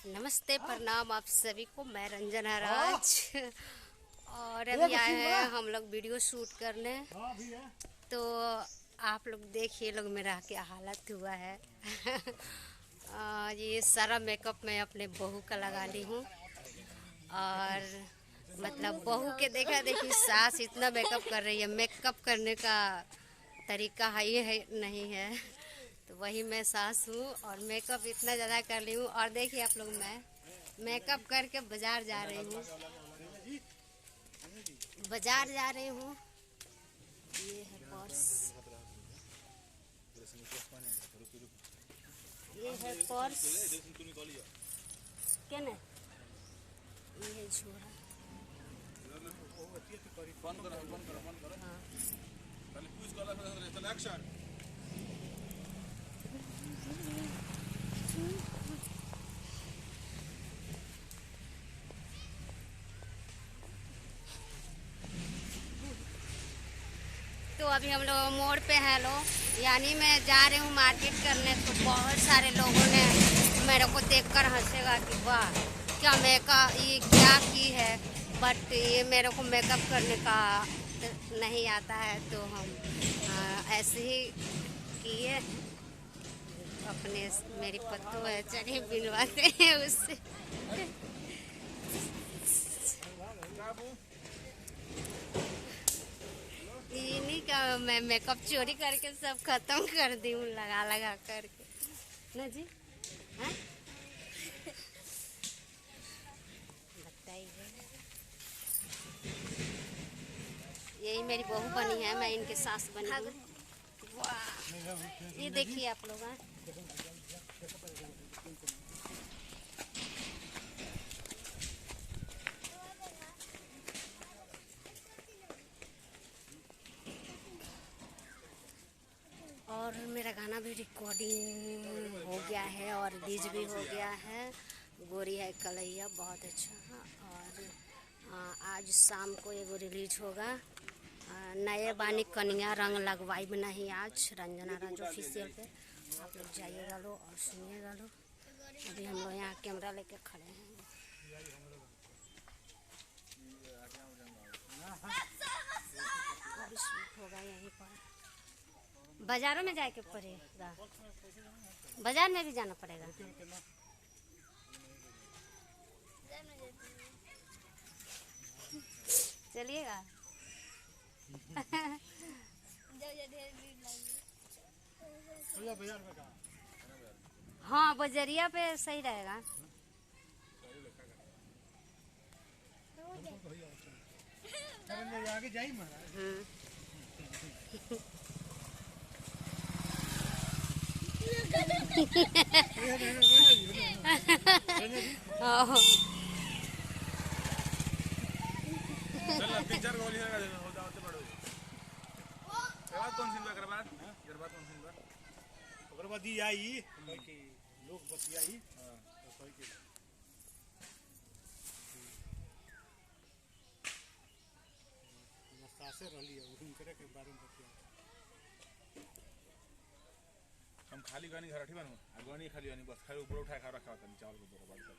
नमस्ते, प्रणाम आप सभी को। मैं रंजना राज और अभी आए हैं हम लोग वीडियो शूट करने। तो आप लोग देखिए लोग मेरा क्या हालत हुआ है। ये सारा मेकअप मैं अपने बहू का लगा ली हूँ और मतलब बहू के देखा देखी सास इतना मेकअप कर रही है। मेकअप करने का तरीका है नहीं है, तो वही मैं सास हूँ और मेकअप इतना ज़्यादा कर ली हूँ। और देखिए आप लोग, मैं मेकअप करके बाज़ार जा रही हूँ। ये है पर्स, ये है पर्स क्या ना, ये है झोला। तो अभी हम लोग मोड़ पे हैं लोग, यानी मैं जा रही हूँ मार्केट करने। तो बहुत सारे लोगों ने मेरे को देखकर हंसेगा कि वाह क्या मेकअप, ये क्या की है। बट ये मेरे को मेकअप करने का नहीं आता है, तो हम ऐसे ही किए अपने। मेरी पत्तू है, चलिए बिनवाते हैं उससे। इन्हीं का मैं मेकअप चोरी करके सब खत्म कर दी हूँ लगा लगा करके ना जी। हाँ बताइए, यही मेरी बहू बनी है, मैं इनके सास बनी हूँ। वाह, ये देखिए आप लोग। और मेरा गाना भी रिकॉर्डिंग हो गया है और रिलीज भी हो गया है। गोरी है कलैया बहुत अच्छा। और आज शाम को एगो रिलीज होगा। नए बानी कन्या रंग लगवाई में नहीं, आज रंजना राज ऑफिशियल पे आप लोग जाइएगा लो और सुनिएगा लो। अभी हम लोग यहाँ कैमरा लेके खड़े हैं। अभी शूट होगा यहीं पर। बाजारों में जाके पड़ेगा, बाजार में भी जाना पड़ेगा। चलिएगा। हाँ, बजरिया पे सही रहेगा। आगे जाइए पिक्चर गोली लगा देना होता होते बड़ो बाद कौन सीन कर बाद कर बाद कौन सीन ओकर बाद ई आई के लोग बतियाई। हां तो कोई के सासे रहली है उनकरे के बारे में बतिया। हम खाली गानी घर हठी बनू आ गानी खाली गानी बस खाली ऊपर उठा के रखा था चावल को बर्बाद कर।